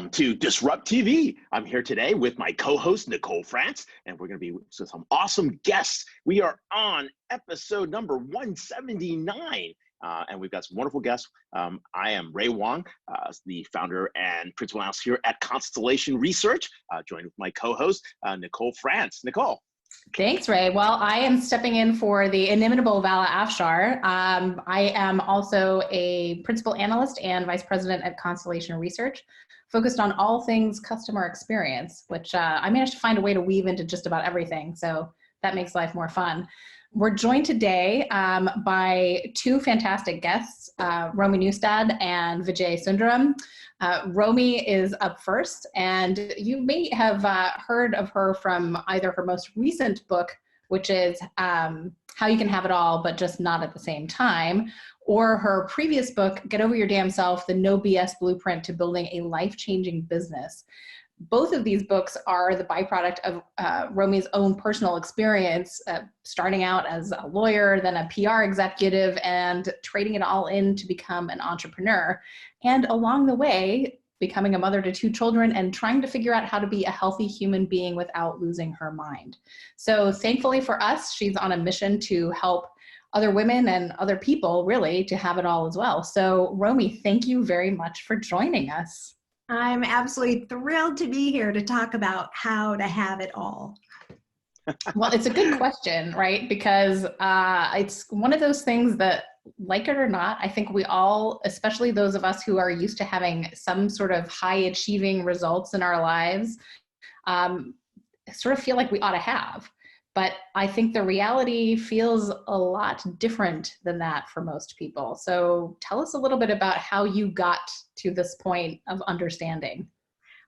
Welcome to Disrupt TV. I'm here today with my co-host, Nicole France, and we're going to be with some awesome guests. We are on episode number 179, and we've got some wonderful guests. I am Ray Wang, the founder and principal analyst here at Constellation Research, joined with my co-host, Nicole France. Nicole. Thanks, Ray. Well, I am stepping in for the inimitable Vala Afshar. I am also a principal analyst and vice president at Constellation Research, focused on all things customer experience, which I managed to find a way to weave into just about everything. So that makes life more fun. We're joined today by two fantastic guests, Romi Neustadt and Vijay Sundaram. Romi is up first, and you may have heard of her from either her most recent book, which is How You Can Have It All, but Just Not at the Same Time, or her previous book, Get Over Your Damn Self, The No BS Blueprint to Building a Life-Changing Business. Both of these books are the byproduct of Romi's own personal experience, starting out as a lawyer, then a PR executive, and trading it all in to become an entrepreneur. And along the way, becoming a mother to two children and trying to figure out how to be a healthy human being without losing her mind. So thankfully for us, she's on a mission to help other women and other people really to have it all as well. So Romi, thank you very much for joining us. I'm absolutely thrilled to be here to talk about how to have it all. Well, it's a good question, right? Because it's one of those things that, like it or not, I think we all, especially those of us who are used to having some sort of high achieving results in our lives, sort of feel like we ought to have. But I think the reality feels a lot different than that for most people. So tell us a little bit about how you got to this point of understanding.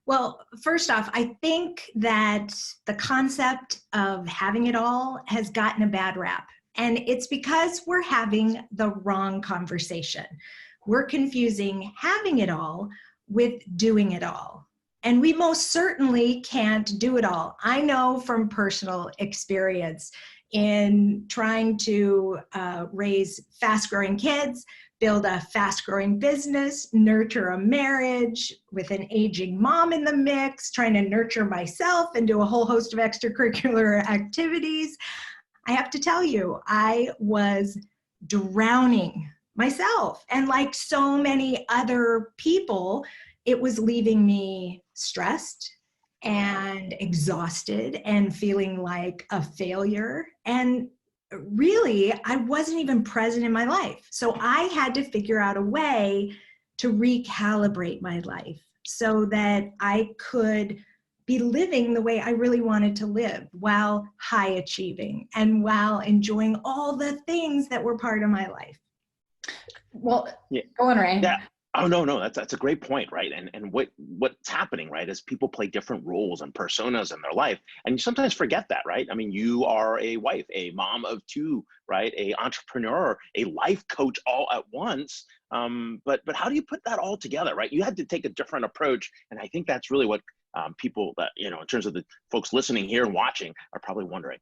Well, first off, I think that the concept of having it all has gotten a bad rap. And it's because we're having the wrong conversation. We're confusing having it all with doing it all. And we most certainly can't do it all. I know from personal experience in trying to raise fast-growing kids, build a fast-growing business, nurture a marriage with an aging mom in the mix, trying to nurture myself and do a whole host of extracurricular activities. I have to tell you, I was drowning myself. And like so many other people, it was leaving me stressed and exhausted and feeling like a failure. And really, I wasn't even present in my life. So I had to figure out a way to recalibrate my life so that I could be living the way I really wanted to live while high achieving and while enjoying all the things that were part of my life. Well, go on, Ray. Yeah. Oh, no, that's a great point, right? And what's happening, right, is people play different roles and personas in their life, and you sometimes forget that, right? I mean, you are a wife, a mom of two, right, a entrepreneur, a life coach all at once, but how do you put that all together, right? You had to take a different approach, and I think that's really what people that, in terms of the folks listening here and watching are probably wondering.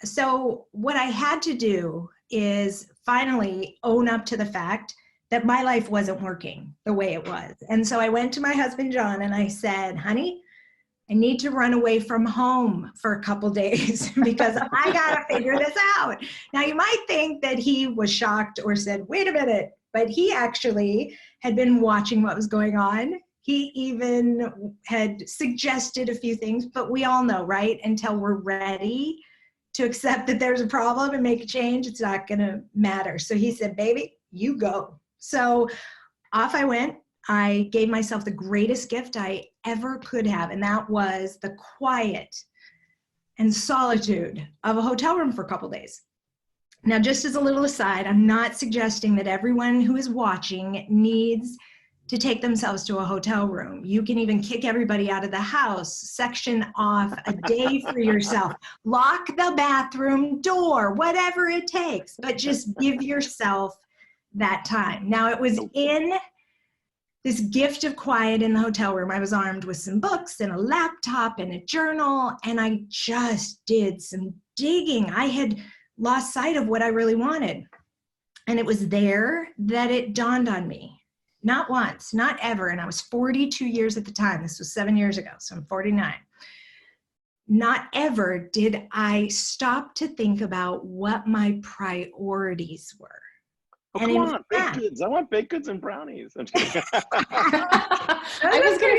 So what I had to do is finally own up to the fact that my life wasn't working the way it was. And so I went to my husband, John, and I said, honey, I need to run away from home for a couple days because I gotta figure this out. Now you might think that he was shocked or said, wait a minute, but he actually had been watching what was going on. He even had suggested a few things, but we all know, right? Until we're ready to accept that there's a problem and make a change, it's not gonna matter. So he said, baby, you go. So off I went. I gave myself the greatest gift I ever could have, and that was the quiet and solitude of a hotel room for a couple days. Now, just as a little aside, I'm not suggesting that everyone who is watching needs to take themselves to a hotel room. You can even kick everybody out of the house, section off a day for yourself, lock the bathroom door, whatever it takes, but just give yourself that time. Now, it was in this gift of quiet in the hotel room. I was armed with some books and a laptop and a journal, and I just did some digging. I had lost sight of what I really wanted. And it was there that it dawned on me. not once, not ever. And I was 42 years at the time. This was 7 years ago, so I'm 49. Not ever did I stop to think about what my priorities were. Oh, and come on, baked goods. I want baked goods and brownies. I was going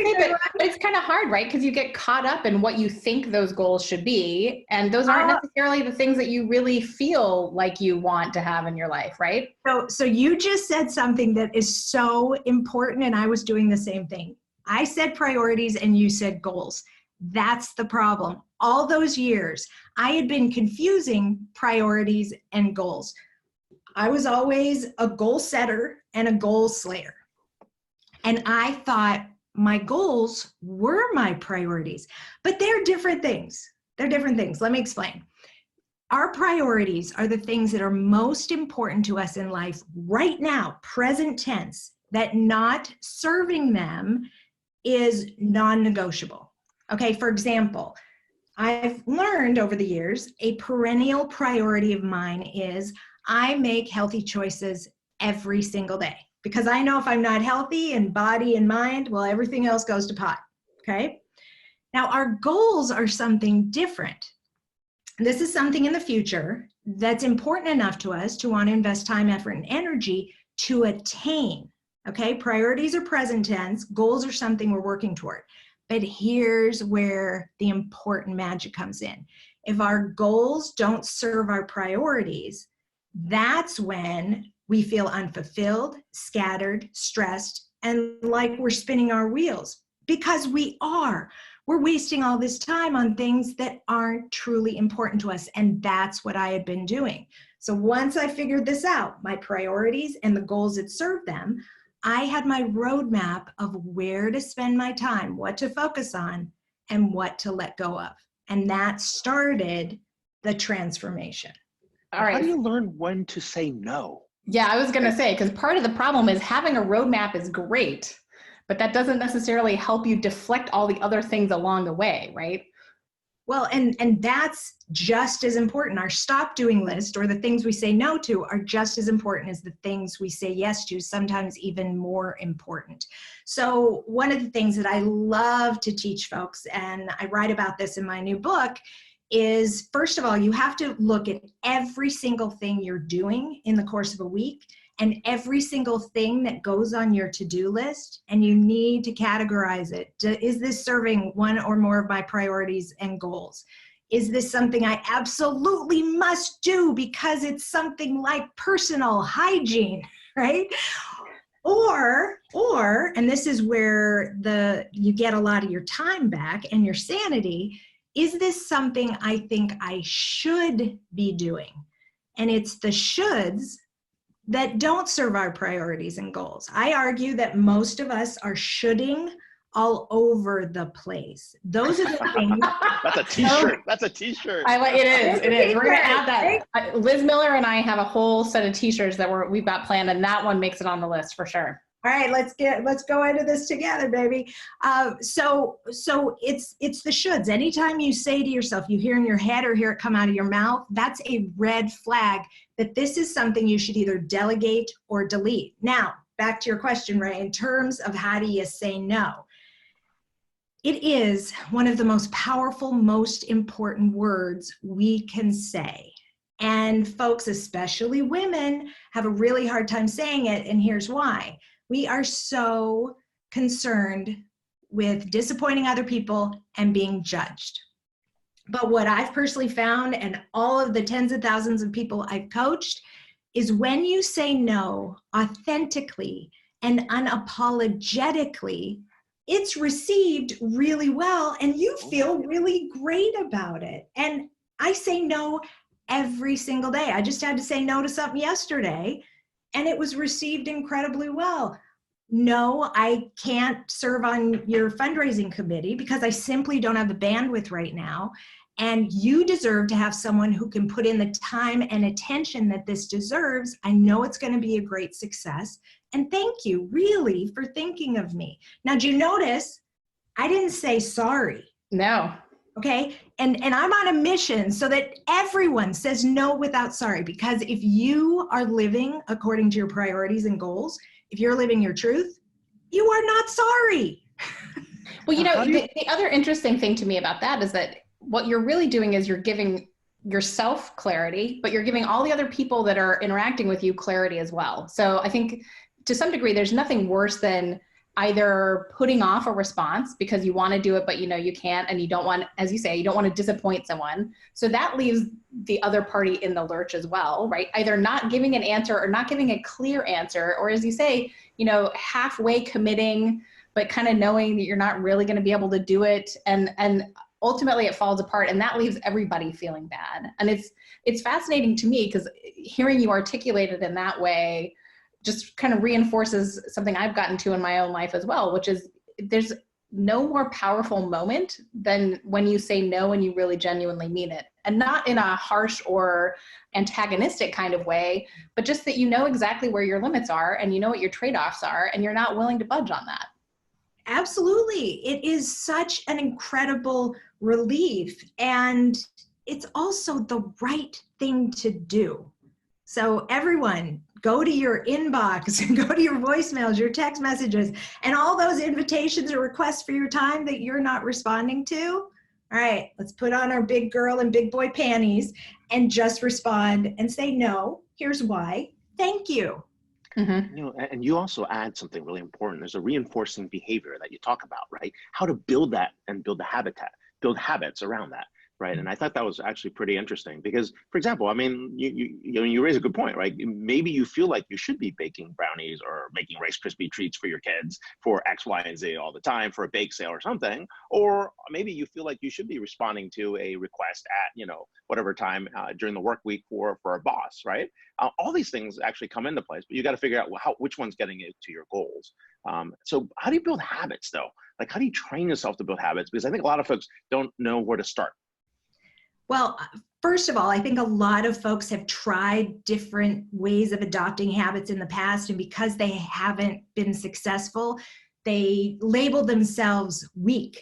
to say, but it's kind of hard, right? Because you get caught up in what you think those goals should be. And those aren't necessarily the things that you really feel like you want to have in your life, right? So you just said something that is so important, and I was doing the same thing. I said priorities and you said goals. That's the problem. All those years, I had been confusing priorities and goals. I was always a goal setter and a goal slayer. And I thought my goals were my priorities, but they're different things. They're different things. Let me explain. Our priorities are the things that are most important to us in life right now, present tense, that not serving them is non-negotiable. Okay, for example, I've learned over the years, a perennial priority of mine is I make healthy choices every single day, because I know if I'm not healthy in body and mind, well, everything else goes to pot, okay? Now, our goals are something different. This is something in the future that's important enough to us to want to invest time, effort, and energy to attain, okay? Priorities are present tense, goals are something we're working toward. But here's where the important magic comes in. If our goals don't serve our priorities, that's when we feel unfulfilled, scattered, stressed, and like we're spinning our wheels, because we are. We're wasting all this time on things that aren't truly important to us, and that's what I had been doing. So once I figured this out, my priorities and the goals that serve them, I had my roadmap of where to spend my time, what to focus on, and what to let go of. And that started the transformation. All right. How do you learn when to say no? Yeah, I was going to say, because part of the problem is having a roadmap is great, but that doesn't necessarily help you deflect all the other things along the way, right? Well, and that's just as important. Our stop doing list, or the things we say no to, are just as important as the things we say yes to, sometimes even more important. So one of the things that I love to teach folks, and I write about this in my new book, is, first of all, you have to look at every single thing you're doing in the course of a week and every single thing that goes on your to-do list, and you need to categorize it. Is this serving one or more of my priorities and goals? Is this something I absolutely must do because it's something like personal hygiene, right? Or, and this is where you get a lot of your time back and your sanity, is this something I think I should be doing? And it's the shoulds that don't serve our priorities and goals. I argue that most of us are shoulding all over the place. Those are the things. That's a t-shirt. That's a t-shirt. It is. We're going to add that. Liz Miller and I have a whole set of t-shirts that we've got planned, and that one makes it on the list for sure. All right, let's go into this together, baby. So it's the shoulds. Anytime you say to yourself, you hear in your head or hear it come out of your mouth, that's a red flag that this is something you should either delegate or delete. Now, back to your question, Ray, in terms of how do you say no? It is one of the most powerful, most important words we can say. And folks, especially women, have a really hard time saying it, and here's why. We are so concerned with disappointing other people and being judged. But what I've personally found, and all of the tens of thousands of people I've coached, is when you say no authentically and unapologetically, it's received really well and you feel really great about it. And I say no every single day. I just had to say no to something yesterday, and it was received incredibly well. No, I can't serve on your fundraising committee because I simply don't have the bandwidth right now. And you deserve to have someone who can put in the time and attention that this deserves. I know it's going to be a great success. And thank you, really, for thinking of me. Now, do you notice I didn't say sorry? No. Okay, and I'm on a mission so that everyone says no without sorry, because if you are living according to your priorities and goals, if you're living your truth, you are not sorry. Well, you know, the other interesting thing to me about that is that what you're really doing is you're giving yourself clarity, but you're giving all the other people that are interacting with you clarity as well. So I think to some degree, there's nothing worse than either putting off a response because you want to do it, but you know you can't, and you don't want, as you say, you don't want to disappoint someone. So that leaves the other party in the lurch as well, right? Either not giving an answer or not giving a clear answer, or as you say, you know, halfway committing, but kind of knowing that you're not really going to be able to do it. And ultimately it falls apart, and that leaves everybody feeling bad. And it's fascinating to me because hearing you articulate it in that way just kind of reinforces something I've gotten to in my own life as well, which is there's no more powerful moment than when you say no and you really genuinely mean it. And not in a harsh or antagonistic kind of way, but just that you know exactly where your limits are and you know what your trade-offs are, and you're not willing to budge on that. Absolutely. It is such an incredible relief. And it's also the right thing to do. So everyone, go to your inbox and go to your voicemails, your text messages, and all those invitations or requests for your time that you're not responding to. All right, let's put on our big girl and big boy panties and just respond and say, no, here's why, thank you. Mm-hmm. You know, and you also add something really important. There's a reinforcing behavior that you talk about, right? How to build that and build the habitat, build habits around that, right? And I thought that was actually pretty interesting because, for example, I mean, you raise a good point, right? Maybe you feel like you should be baking brownies or making Rice Krispie treats for your kids for X, Y, and Z all the time for a bake sale or something. Or maybe you feel like you should be responding to a request at, you know, whatever time during the work week for a boss, right? All these things actually come into place, but you got to figure out which one's getting you to your goals. So how do you build habits though? Like, how do you train yourself to build habits? Because I think a lot of folks don't know where to start. Well, first of all, I think a lot of folks have tried different ways of adopting habits in the past, and because they haven't been successful, they label themselves weak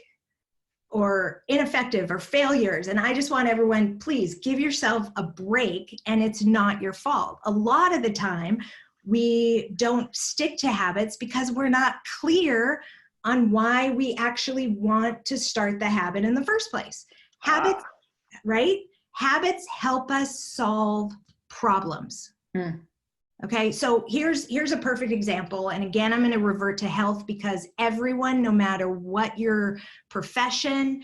or ineffective or failures. And I just want everyone, please give yourself a break, and it's not your fault. A lot of the time, we don't stick to habits because we're not clear on why we actually want to start the habit in the first place. Habits, right? Habits help us solve problems. Okay, so here's a perfect example. And again, I'm going to revert to health because everyone, no matter what your profession,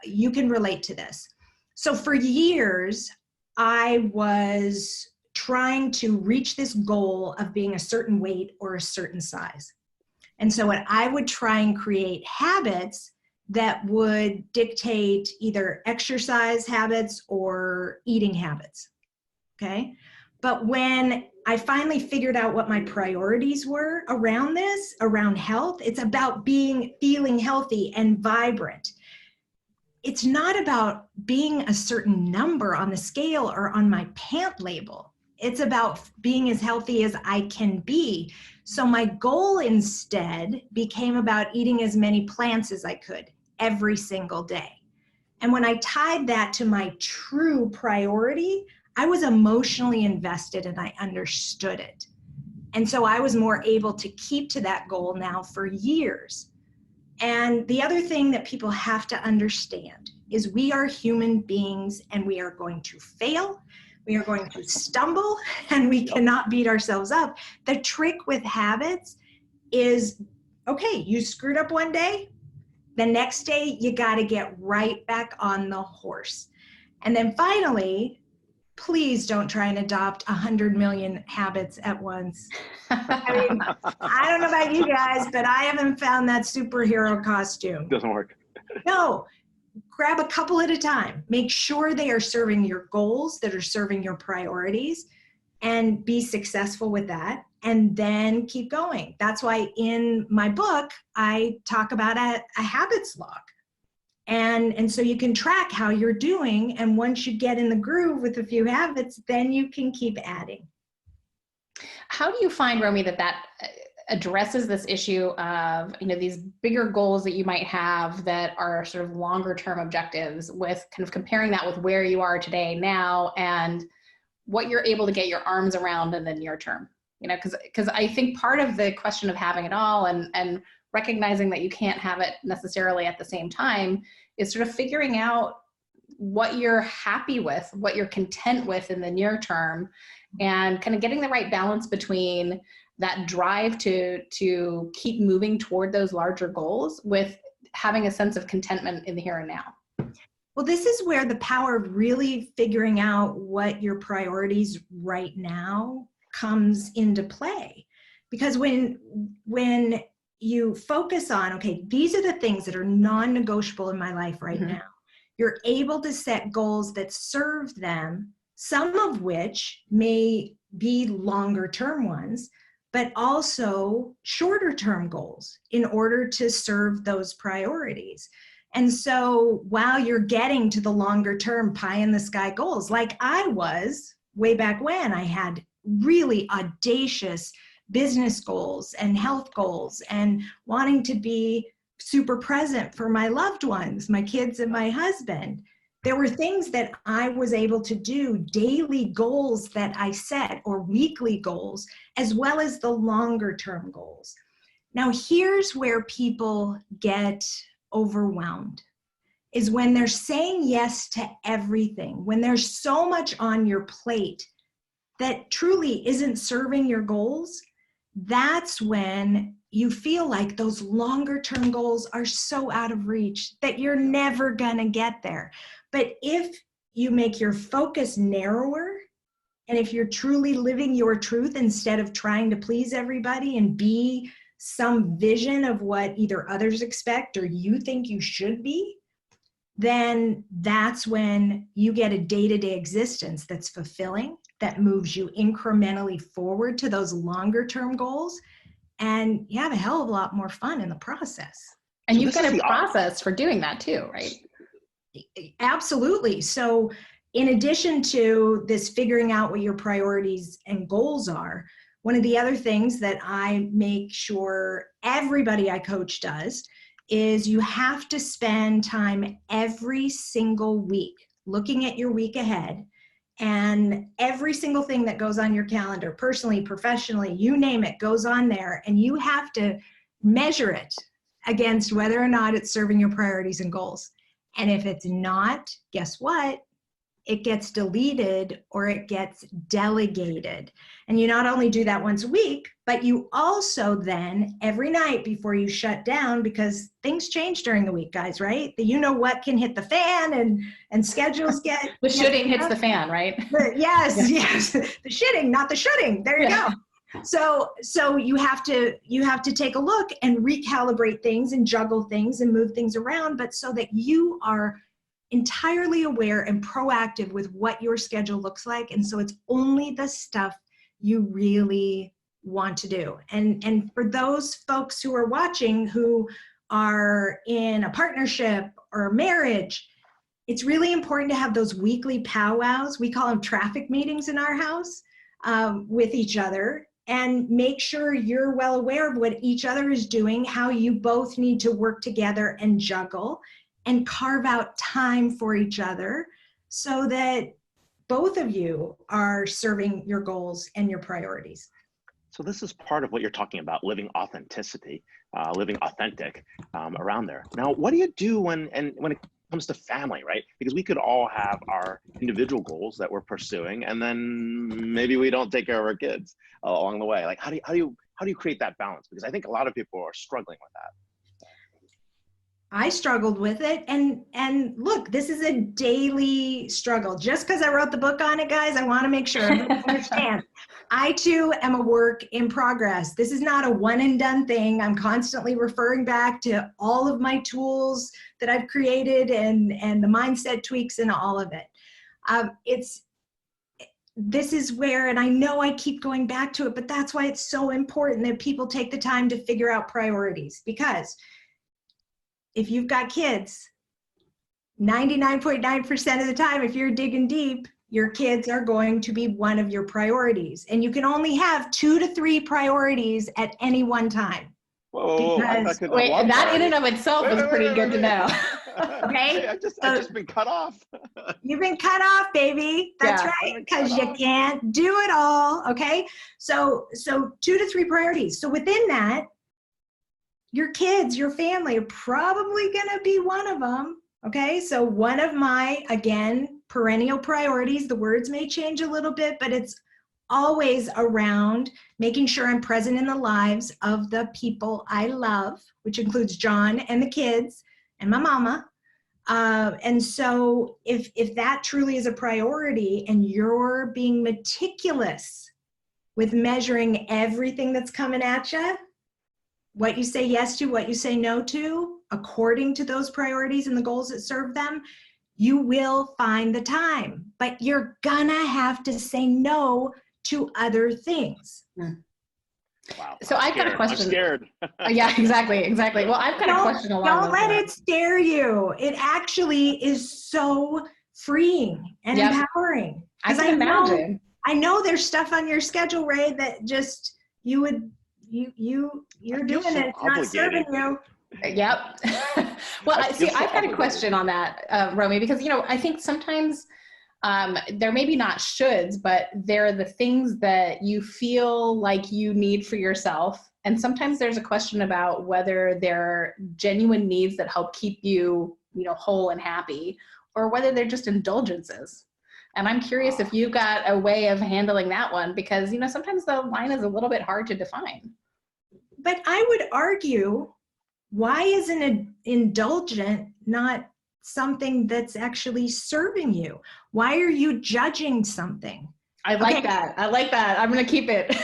you can relate to this. So for years, I was trying to reach this goal of being a certain weight or a certain size. And so what I would try and create habits that would dictate either exercise habits or eating habits, okay? But when I finally figured out what my priorities were around this, around health, it's about feeling healthy and vibrant. It's not about being a certain number on the scale or on my pant label. It's about being as healthy as I can be. So my goal instead became about eating as many plants as I could every single day. And when I tied that to my true priority, I was emotionally invested and I understood it. And so I was more able to keep to that goal now for years. And the other thing that people have to understand is we are human beings and we are going to fail. We are going to stumble and we cannot beat ourselves up. The trick with habits is, okay, you screwed up one day, the next day you got to get right back on the horse. And then finally, please don't try and adopt 100 million habits at once. I mean, I don't know about you guys, but I haven't found that superhero costume. Doesn't work. No, grab a couple at a time. Make sure they are serving your goals, that are serving your priorities, and be successful with that. And then keep going. That's why in my book, I talk about a habits log. And so you can track how you're doing. And once you get in the groove with a few habits, then you can keep adding. How do you find, Romi, that addresses this issue of, you know, these bigger goals that you might have that are sort of longer term objectives with kind of comparing that with where you are today now and what you're able to get your arms around in the near term? You know, because I think part of the question of having it all and recognizing that you can't have it necessarily at the same time is sort of figuring out what you're happy with, what you're content with in the near term, and kind of getting the right balance between that drive to keep moving toward those larger goals with having a sense of contentment in the here and now. Well, this is where the power of really figuring out what your priorities right now comes into play. Because when you focus on, okay, these are the things that are non-negotiable in my life right now, you're able to set goals that serve them, some of which may be longer term ones, but also shorter term goals in order to serve those priorities. And so while you're getting to the longer term pie in the sky goals, like I was way back when, I had really audacious business goals and health goals and wanting to be super present for my loved ones, my kids and my husband. There were things that I was able to do, daily goals that I set or weekly goals, as well as the longer term goals. Now, here's where people get overwhelmed, is when they're saying yes to everything, when there's so much on your plate that truly isn't serving your goals. That's when you feel like those longer term goals are so out of reach that you're never gonna get there. But if you make your focus narrower, and if you're truly living your truth instead of trying to please everybody and be some vision of what either others expect or you think you should be, then that's when you get a day-to-day existence that's fulfilling, that moves you incrementally forward to those longer term goals, and you have a hell of a lot more fun in the process. And you've got a process for doing that too, right? Absolutely. So in addition to this figuring out what your priorities and goals are, one of the other things that I make sure everybody I coach does is you have to spend time every single week looking at your week ahead, and every single thing that goes on your calendar, personally, professionally, you name it, goes on there, and you have to measure it against whether or not it's serving your priorities and goals. And if it's not, guess what? It gets deleted or it gets delegated. And you not only do that once a week, but you also then every night before you shut down, because things change during the week, guys, right? The you know what can hit the fan and schedules get the shitting hits the fan, right? Yes, yes. The shitting, not the shooting. There you go. So you have to take a look and recalibrate things and juggle things and move things around, but so that you are entirely aware and proactive with what your schedule looks like. And so it's only the stuff you really want to do. And for those folks who are watching who are in a partnership or a marriage, it's really important to have those weekly powwows. We call them traffic meetings in our house with each other, and make sure you're well aware of what each other is doing, how you both need to work together and juggle and carve out time for each other so that both of you are serving your goals and your priorities. So this is part of what you're talking about, living authenticity, living authentic around there. Now, what do you do when it comes to family, right? Because we could all have our individual goals that we're pursuing, and then maybe we don't take care of our kids along the way. Like, how do you create that balance? Because I think a lot of people are struggling with that. I struggled with it, and look, this is a daily struggle. Just because I wrote the book on it, guys, I want to make sure everyone understands. I too am a work in progress. This is not a one and done thing. I'm constantly referring back to all of my tools that I've created and the mindset tweaks and all of it. This is where, and I know I keep going back to it, but that's why it's so important that people take the time to figure out priorities, because if you've got kids, 99.9% of the time, if you're digging deep, your kids are going to be one of your priorities. And you can only have 2 to 3 priorities at any one time. Whoa, that in and of itself is pretty good to know. Okay? I've just been cut off. You've been cut off, baby. That's right, because you can't do it all, okay? So 2 to 3 priorities. So within that, your kids, your family are probably gonna be one of them, okay? So one of my, again, perennial priorities, the words may change a little bit, but it's always around making sure I'm present in the lives of the people I love, which includes John and the kids and my mama. And so if that truly is a priority and you're being meticulous with measuring everything that's coming at you, what you say yes to, what you say no to, according to those priorities and the goals that serve them, you will find the time. But you're gonna have to say no to other things. Wow. So I've got a question. I'm scared. Yeah, exactly. Well, I've got a question along Don't those let lines. it scare you. It actually is so freeing and empowering. I can imagine. I know there's stuff on your schedule, Ray, that just you're doing it. It's not serving you. Yep. Well, I've got a question on that, Romi, because, I think sometimes there may be not shoulds, but they're the things that you feel like you need for yourself. And sometimes there's a question about whether they're genuine needs that help keep you, whole and happy, or whether they're just indulgences. And I'm curious if you've got a way of handling that one, because, sometimes the line is a little bit hard to define. But I would argue, why is an indulgent not something that's actually serving you? Why are you judging something? I like that. I'm going to keep it.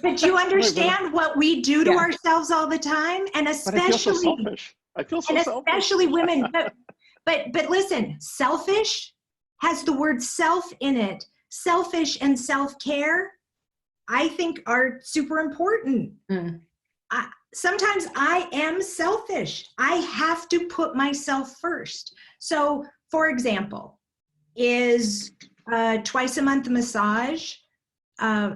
But you understand what we do to ourselves all the time, and especially I feel so selfish. Especially women. But listen, selfish has the word self in it. Selfish and self-care, I think, are super important. Sometimes I am selfish. I have to put myself first. So, for example, is twice a month massage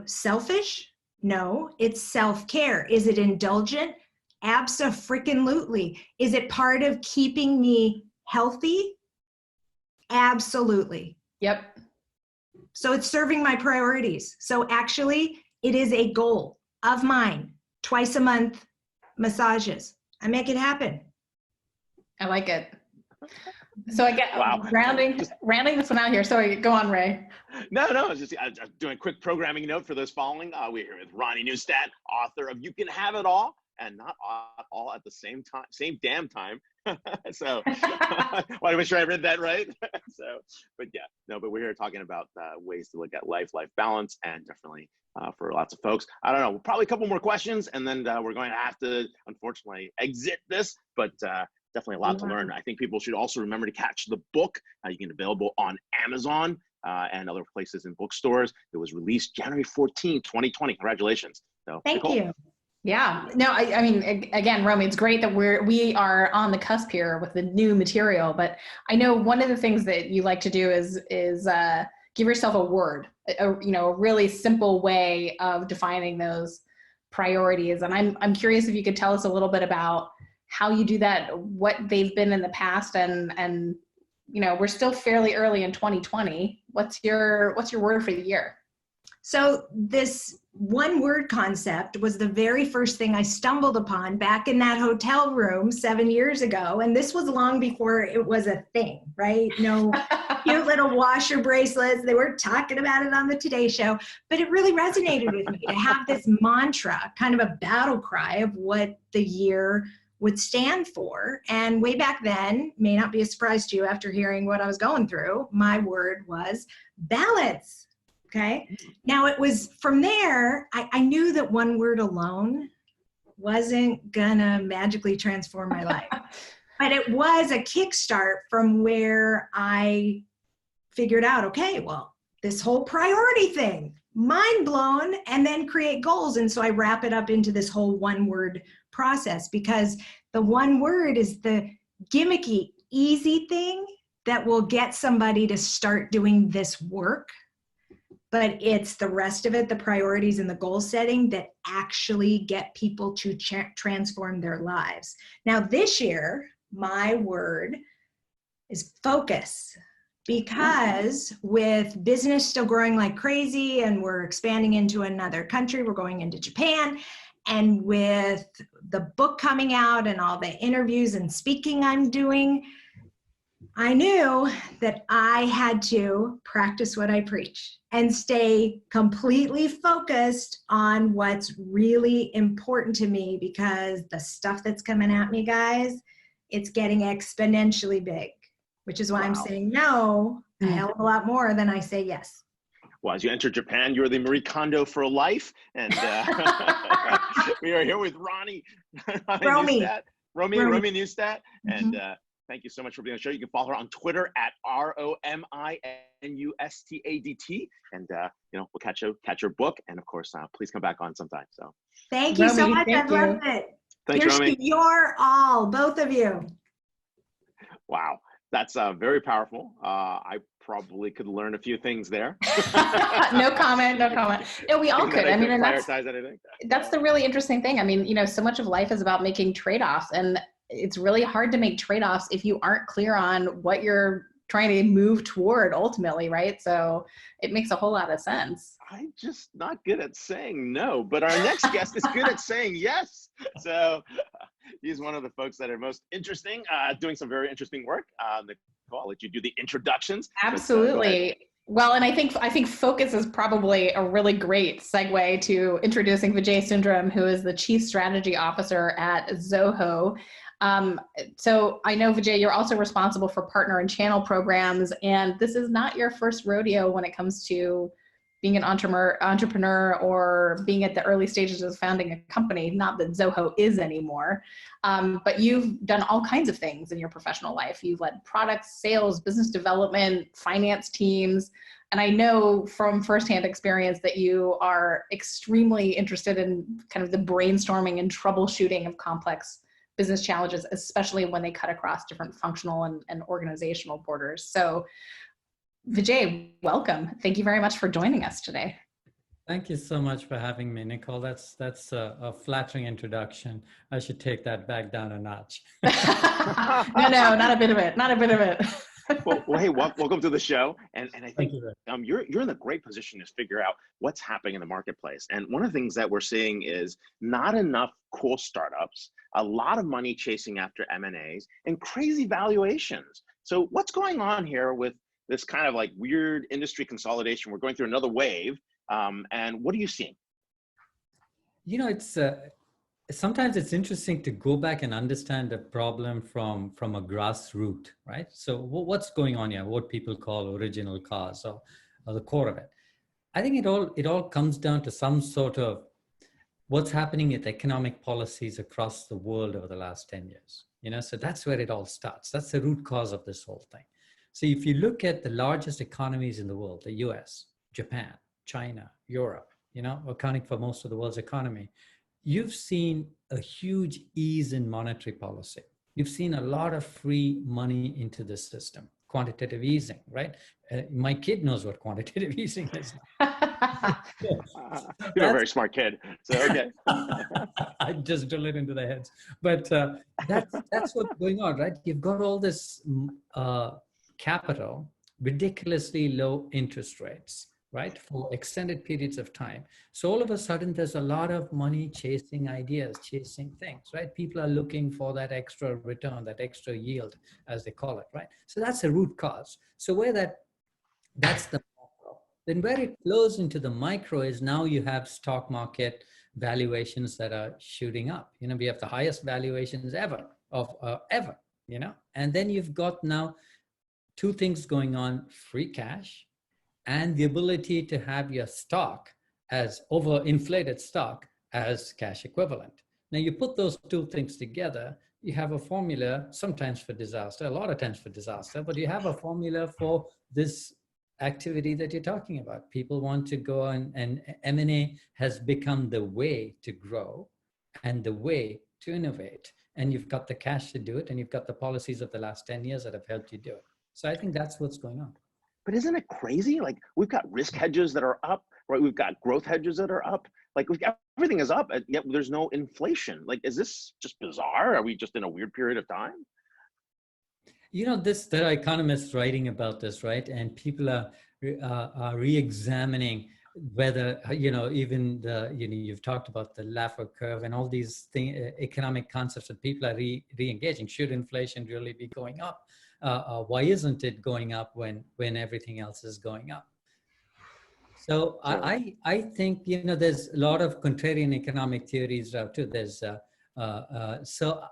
selfish? No, it's self-care. Is it indulgent? Abso-freaking-lutely. Is it part of keeping me healthy? Absolutely. Yep. So it's serving my priorities. So actually, it is a goal of mine. Twice a month massages. I make it happen. I like it. So I get rounding this one out here. Sorry, go on, Ray. No, I was just doing a quick programming note for those following. We're here with Romi Neustadt, author of You Can Have It All, and not all at the same time, same damn time. So want to make sure I read that right. But we're here talking about ways to look at life balance, and definitely for lots of folks. I don't know, probably a couple more questions, and then we're going to have to, unfortunately, exit this, but definitely a lot to learn. I think people should also remember to catch the book. You can available on Amazon and other places in bookstores. It was released January 14, 2020. Congratulations. So, Thank you. Yeah, no, I mean, again, Romi, it's great that we are on the cusp here with the new material, but I know one of the things that you like to do is give yourself a word, a really simple way of defining those priorities. And I'm curious if you could tell us a little bit about how you do that, what they've been in the past, and we're still fairly early in 2020. What's your word for the year? So this one word concept was the very first thing I stumbled upon back in that hotel room 7 years ago. And this was long before it was a thing, right? No cute little washer bracelets. They were talking about it on the Today Show, but it really resonated with me to have this mantra, kind of a battle cry of what the year would stand for. And way back then, may not be a surprise to you after hearing what I was going through, my word was balance. Okay. Now it was from there, I knew that one word alone wasn't gonna magically transform my life, but it was a kickstart from where I figured out, okay, well, this whole priority thing, mind blown, and then create goals. And so I wrap it up into this whole one word process, because the one word is the gimmicky, easy thing that will get somebody to start doing this work. But it's the rest of it, the priorities and the goal setting, that actually get people to transform their lives. Now this year, my word is focus. Because with business still growing like crazy and we're expanding into another country, we're going into Japan, and with the book coming out and all the interviews and speaking I'm doing, I knew that I had to practice what I preach and stay completely focused on what's really important to me, because the stuff that's coming at me, guys, it's getting exponentially big, which is why I'm saying no a hell of a lot more than I say yes. Well, as you enter Japan, you're the Marie Kondo for life. And we are here with Romi Neustadt. And thank you so much for being on the show. You can follow her on Twitter at ROMINUSTADT. And we'll catch your book. And of course, please come back on sometime. So thank you so much. I loved it. Thanks, Here's Romi. to your all, both of you. Wow. That's very powerful. I probably could learn a few things there. No comment. No, we all could. I mean, and that's the really interesting thing. I mean, so much of life is about making trade-offs, and it's really hard to make trade-offs if you aren't clear on what you're trying to move toward ultimately, right? So it makes a whole lot of sense. I'm just not good at saying no, but our next guest is good at saying yes. So he's one of the folks that are most interesting, doing some very interesting work. Nicole, I'll let you do the introductions. Absolutely. Well, and I think focus is probably a really great segue to introducing Vijay Sundaram, who is the Chief Strategy Officer at Zoho. So I know, Vijay, you're also responsible for partner and channel programs, and this is not your first rodeo when it comes to being an entrepreneur or being at the early stages of founding a company. Not that Zoho is anymore, but you've done all kinds of things in your professional life. You've led products, sales, business development, finance teams. And I know from firsthand experience that you are extremely interested in kind of the brainstorming and troubleshooting of complex business challenges, especially when they cut across different functional and organizational borders. So Vijay, welcome. Thank you very much for joining us today. Thank you so much for having me, Nicole. That's a flattering introduction. I should take that back down a notch. No, not a bit of it. Not a bit of it. well, hey, welcome to the show. And I think you're in a great position to figure out what's happening in the marketplace. And one of the things that we're seeing is not enough cool startups, a lot of money chasing after M&As, and crazy valuations. So what's going on here with this kind of like weird industry consolidation? We're going through another wave. And what are you seeing? It's sometimes it's interesting to go back and understand the problem from a grassroots, right? So what's going on here? What people call original cause, or the core of it. I think it all comes down to some sort of what's happening with economic policies across the world over the last 10 years. So that's where it all starts. That's the root cause of this whole thing. So if you look at the largest economies in the world, the US, Japan, China, Europe, accounting for most of the world's economy, you've seen a huge ease in monetary policy. You've seen a lot of free money into the system, quantitative easing, right? My kid knows what quantitative easing is. You're a very smart kid, so okay. I just drill it into their heads. But that's what's going on, right? You've got all this capital, ridiculously low interest rates, right, for extended periods of time. So all of a sudden, there's a lot of money chasing ideas, chasing things, right? People are looking for that extra return, that extra yield, as they call it, right? So that's the root cause. So where that's the macro. Then where it flows into the micro is now you have stock market valuations that are shooting up. We have the highest valuations ever, and then you've got now two things going on: free cash and the ability to have your stock as overinflated stock as cash equivalent. Now you put those two things together, you have a formula sometimes for disaster, a lot of times for disaster, but you have a formula for this activity that you're talking about. People want to go and M&A has become the way to grow and the way to innovate. And you've got the cash to do it, and you've got the policies of the last 10 years that have helped you do it. So I think that's what's going on. But isn't it crazy? Like, we've got risk hedges that are up, right? We've got growth hedges that are up. Like, we've got, everything is up, and yet there's no inflation. Like, is this just bizarre? Are we just in a weird period of time? You know, there are economists writing about this, right? And people are re-examining whether, even you've talked about the Laffer curve and all these economic concepts that people are re-engaging. Should inflation really be going up? Why isn't it going up when everything else is going up? So I think, there's a lot of contrarian economic theories out too. There's so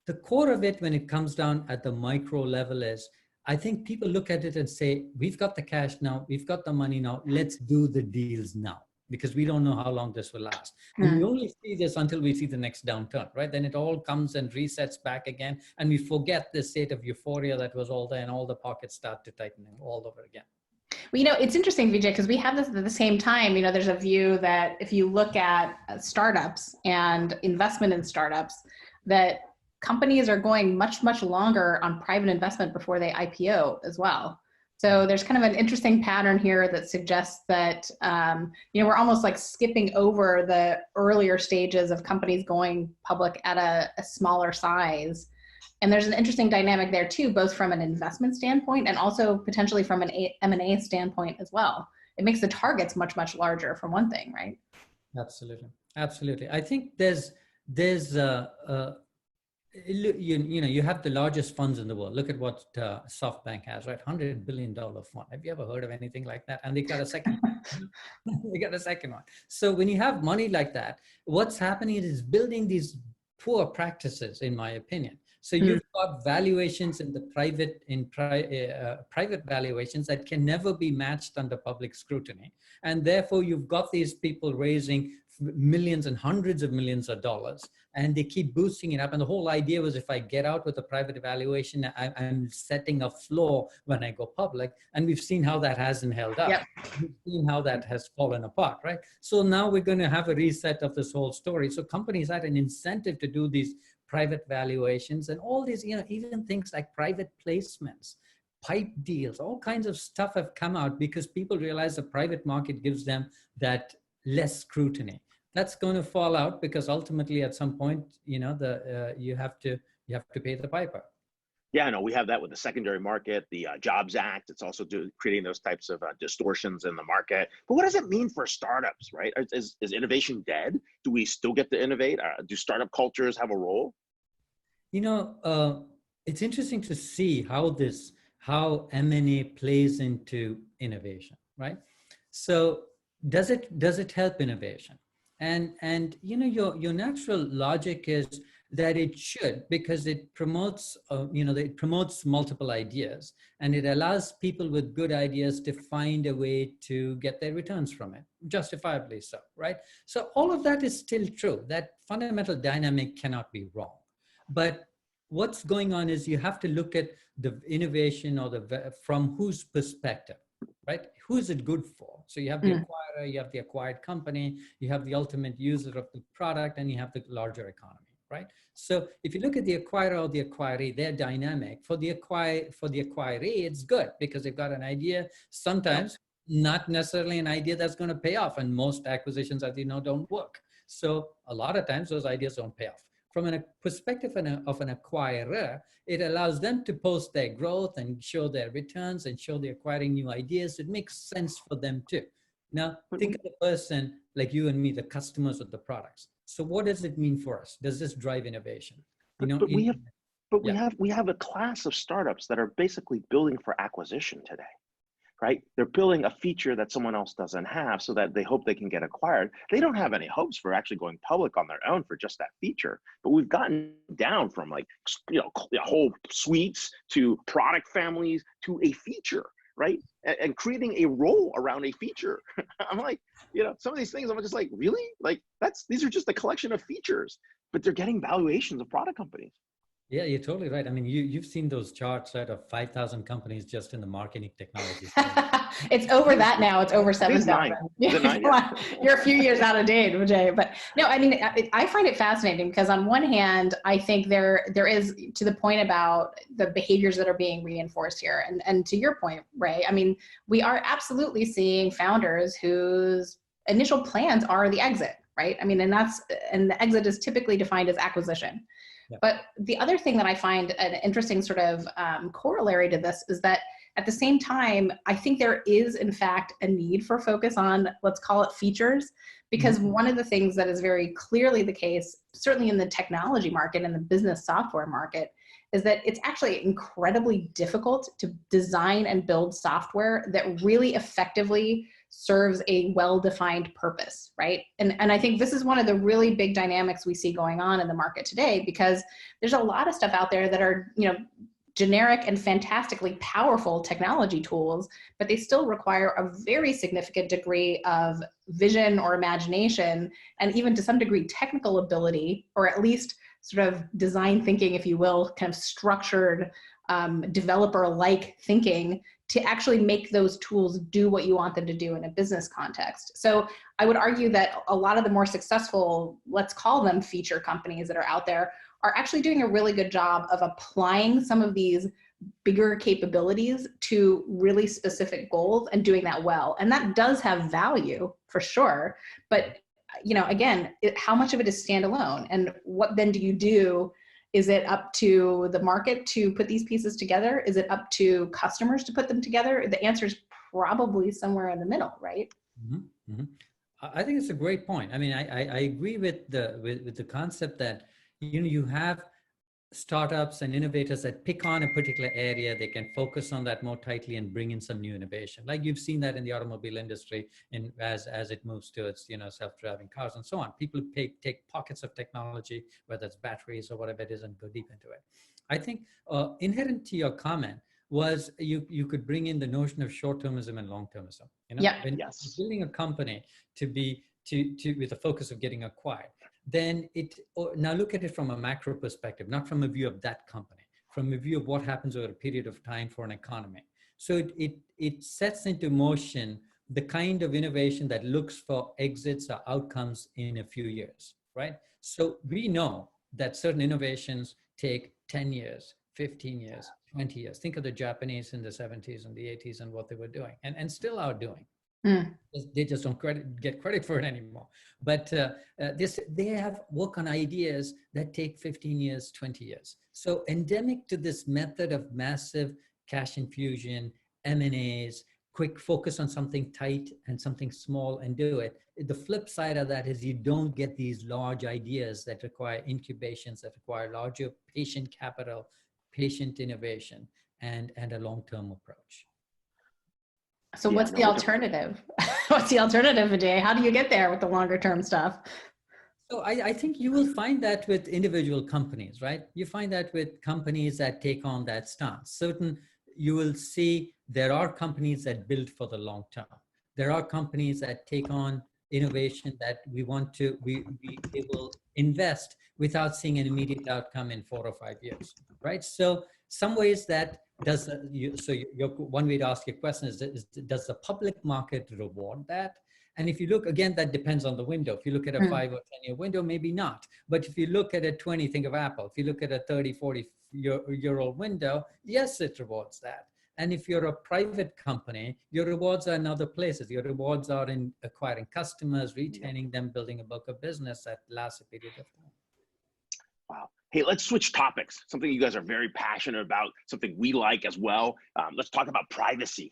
the core of it when it comes down at the micro level is, I think people look at it and say, we've got the cash now, we've got the money now, let's do the deals now, because we don't know how long this will last. And we only see this until we see the next downturn, right? Then it all comes and resets back again, and we forget the state of euphoria that was all there, and all the pockets start to tighten all over again. Well, it's interesting, Vijay, because we have this at the same time. There's a view that if you look at startups and investment in startups, that companies are going much, much longer on private investment before they IPO as well. So there's kind of an interesting pattern here that suggests that, we're almost like skipping over the earlier stages of companies going public at a smaller size. And there's an interesting dynamic there too, both from an investment standpoint and also potentially from an M&A standpoint as well. It makes the targets much, much larger for one thing, right? Absolutely. Absolutely. I think there's you have the largest funds in the world. Look at what SoftBank has, right? $100 billion fund. Have you ever heard of anything like that? And they got a second they got a second one. So when you have money like that, what's happening is building these poor practices, in my opinion. So you've got valuations in the private valuations that can never be matched under public scrutiny. And therefore you've got these people raising millions and hundreds of millions of dollars, and they keep boosting it up. And the whole idea was, if I get out with a private evaluation, I'm setting a floor when I go public. And we've seen how that hasn't held up. Yep. We've seen how that has fallen apart, right? So now we're going to have a reset of this whole story. So companies had an incentive to do these private valuations and all these, even things like private placements, pipe deals, all kinds of stuff have come out because people realize the private market gives them that less scrutiny. That's going to fall out because ultimately at some point, you have to pay the piper. Yeah, no, we have that with the secondary market, the Jobs Act. It's also creating those types of distortions in the market. But what does it mean for startups, right? Is innovation dead? Do we still get to innovate? Do startup cultures have a role? It's interesting to see how M&A plays into innovation, right? So does it help innovation? And your natural logic is that it should, because it promotes multiple ideas, and it allows people with good ideas to find a way to get their returns from it, justifiably so, right? So all of that is still true. That fundamental dynamic cannot be wrong. But what's going on is you have to look at the innovation from whose perspective, right? Who is it good for? So you have the acquirer, you have the acquired company, you have the ultimate user of the product, and you have the larger economy, right? So if you look at the acquirer or the acquiree, they're dynamic. For the acquiree, it's good because they've got an idea, sometimes not necessarily an idea that's going to pay off. And most acquisitions, as you know, don't work. So a lot of times those ideas don't pay off. From a perspective of an acquirer, it allows them to post their growth and show their returns and show they're acquiring new ideas. It makes sense for them too. Now, think of the person like you and me, the customers of the products. So what does it mean for us? Does this drive innovation? We have a class of startups that are basically building for acquisition today. Right? They're building a feature that someone else doesn't have so that they hope they can get acquired. They don't have any hopes for actually going public on their own for just that feature. But we've gotten down from whole suites to product families to a feature, right? And creating a role around a feature. I'm like, some of these things, I'm just like, really? Like these are just a collection of features, but they're getting valuations of product companies. Yeah, you're totally right. I mean, you've seen those charts, right, of 5,000 companies just in the marketing technology. It's over that now. It's over 7,000. You're a few years out of date, Vijay. But no, I mean, I find it fascinating because on one hand, I think there is, to the point about the behaviors that are being reinforced here. And to your point, Ray, I mean, we are absolutely seeing founders whose initial plans are the exit, right? I mean, and the exit is typically defined as acquisition. Yeah. But the other thing that I find an interesting sort of corollary to this is that at the same time, I think there is, in fact, a need for focus on, let's call it features, because one of the things that is very clearly the case, certainly in the technology market and the business software market, is that it's actually incredibly difficult to design and build software that really effectively serves a well-defined purpose, right? And I think this is one of the really big dynamics we see going on in the market today, because there's a lot of stuff out there that are, generic and fantastically powerful technology tools, but they still require a very significant degree of vision or imagination, and even to some degree technical ability, or at least sort of design thinking, if you will, kind of structured developer-like thinking to actually make those tools do what you want them to do in a business context. So I would argue that a lot of the more successful, let's call them feature companies that are out there, are actually doing a really good job of applying some of these bigger capabilities to really specific goals and doing that well. And that does have value for sure. But, again, how much of it is standalone? And what then do you do? Is it up to the market to put these pieces together? Is it up to customers to put them together? The answer is probably somewhere in the middle, right? Mm-hmm. Mm-hmm. I think it's a great point. I mean, I agree with the concept that you have startups and innovators that pick on a particular area. They can focus on that more tightly and bring in some new innovation. Like you've seen that in the automobile industry, and as it moves towards self-driving cars and so on. People take pockets of technology, whether it's batteries or whatever it is, and go deep into it. I think inherent to your comment was you could bring in the notion of short-termism and long-termism. Yeah. When you're building a company to with the focus of getting acquired, then now look at it from a macro perspective, not from a view of that company, from a view of what happens over a period of time for an economy. So it sets into motion the kind of innovation that looks for exits or outcomes in a few years, right? So we know that certain innovations take 10 years, 15 years, 20 years. Think of the Japanese in the 70s and the 80s and what they were doing and still are doing. They just don't get credit for it anymore. But they have work on ideas that take 15 years, 20 years. So endemic to this method of massive cash infusion, M&As, quick focus on something tight and something small and do it. The flip side of that is you don't get these large ideas that require incubations, that require larger patient capital, patient innovation, and a long-term approach. So what's the alternative? What's the alternative, Vijay? How do you get there with the longer term stuff? So I think you will find that with individual companies, right? You find that with companies that take on that stance. You will see there are companies that build for the long term. There are companies that take on innovation that we will invest without seeing an immediate outcome in 4 or 5 years, right? So some ways that one way to ask your question is, does the public market reward that? And if you look, again, that depends on the window. If you look at a 5 or 10-year window, maybe not. But if you look at a 20, think of Apple. If you look at a 30, 40-year-old window, yes, it rewards that. And if you're a private company, your rewards are in other places. Your rewards are in acquiring customers, retaining them, building a book of business that lasts a period of time. Wow. Hey, let's switch topics. Something you guys are very passionate about, something we like as well. Let's talk about privacy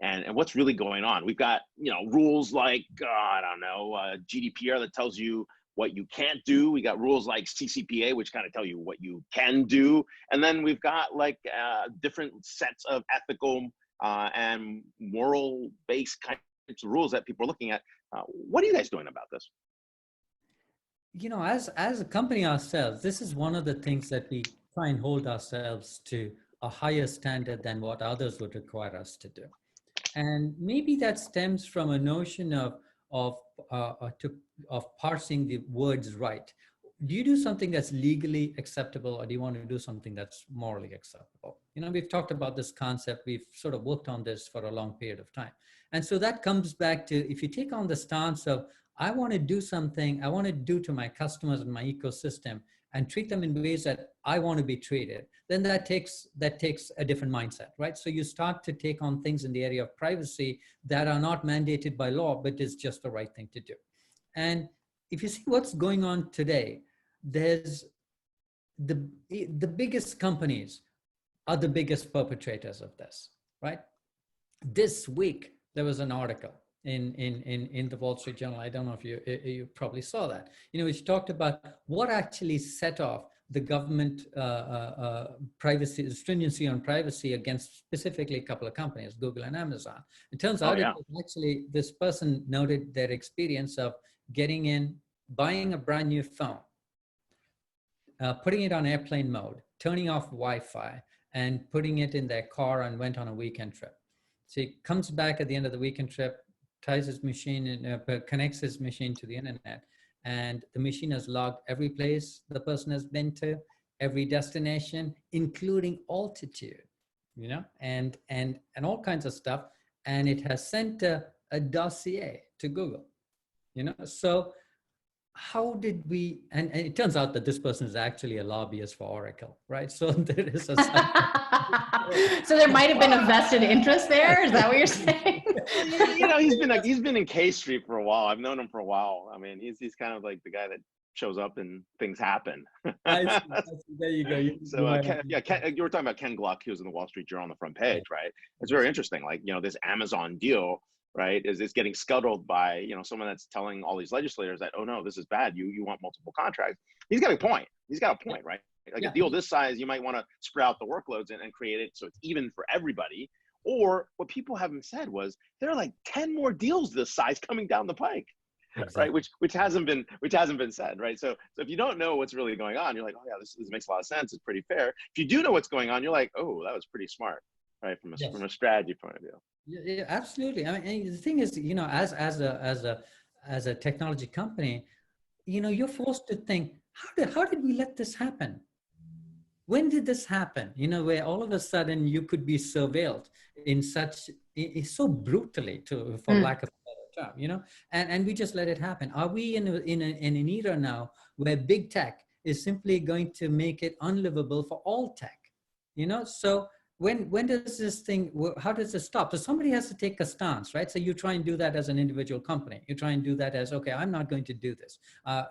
and what's really going on. We've got, rules like, GDPR that tells you what you can't do. We got rules like CCPA, which kind of tell you what you can do. And then we've got different sets of ethical and moral-based kinds of rules that people are looking at. What are you guys doing about this? As a company ourselves, this is one of the things that we try and hold ourselves to a higher standard than what others would require us to do. And maybe that stems from a notion of parsing the words right. Do you do something that's legally acceptable, or do you want to do something that's morally acceptable? We've talked about this concept. We've sort of worked on this for a long period of time. And so that comes back to, if you take on the stance of, I want to do something, I want to do to my customers and my ecosystem and treat them in ways that I want to be treated, then that takes a different mindset, right? So you start to take on things in the area of privacy that are not mandated by law, but is just the right thing to do. And if you see what's going on today, there's the biggest companies are the biggest perpetrators of this, right? This week, there was an article in the Wall Street Journal. I don't know if you probably saw that, which talked about what actually set off the government privacy, stringency on privacy against specifically a couple of companies, Google and Amazon. It turns out it was actually, this person noted their experience of getting in, buying a brand new phone, putting it on airplane mode, turning off Wi-Fi, and putting it in their car and went on a weekend trip. So he comes back at the end of the weekend trip, ties his machine and connects his machine to the internet, and the machine has logged every place the person has been to, every destination, including altitude, and all kinds of stuff. And it has sent a dossier to Google, So how did we, and it turns out that this person is actually a lobbyist for Oracle, right? So there is a so there might have been a vested interest there. Is that what you're saying? He's been in K Street for a while. I've known him for a while. I mean, he's kind of like the guy that shows up and things happen. There you go. So you were talking about Ken Gluck. He was in the Wall Street Journal on the front page, right? It's very interesting. Like, this Amazon deal, right, is getting scuttled by, someone that's telling all these legislators that, oh no, this is bad. You want multiple contracts. He's got a point. Right? Like a deal this size, you might want to spread out the workloads and create it so it's even for everybody. Or what people haven't said was there are like 10 more deals this size coming down the pike, right? Which hasn't been said, right? So if you don't know what's really going on, you're like, oh yeah, this makes a lot of sense. It's pretty fair. If you do know what's going on, you're like, oh, that was pretty smart, right? From a strategy point of view. Yeah, absolutely. I mean, the thing is, as a technology company, you're forced to think, how did we let this happen? When did this happen? Where all of a sudden you could be surveilled in so brutally, for lack of a better term, and we just let it happen. Are we in an era now where big tech is simply going to make it unlivable for all tech? So when does this thing, how does it stop? So somebody has to take a stance, right? So you try and do that as an individual company. You try and do that as, okay, I'm not going to do this.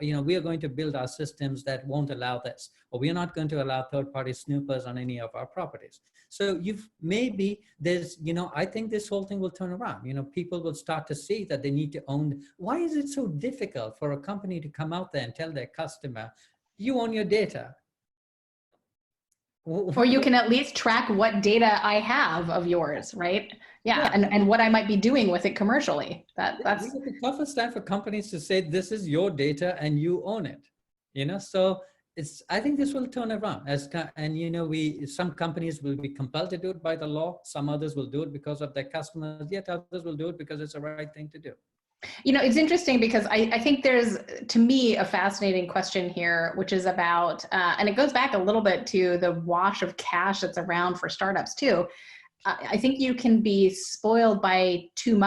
We are going to build our systems that won't allow this, or we are not going to allow third-party snoopers on any of our properties. So I think this whole thing will turn around. People will start to see that they need to own. Why is it so difficult for a company to come out there and tell their customer, you own your data? Or you can at least track what data I have of yours, right? Yeah. And what I might be doing with it commercially. That's the toughest time for companies to say this is your data and you own it. So I think this will turn around some companies will be compelled to do it by the law. Some others will do it because of their customers. Yet others will do it because it's the right thing to do. It's interesting because I think there's, to me, a fascinating question here, which is about, and it goes back a little bit to the wash of cash that's around for startups too. I think you can be spoiled by too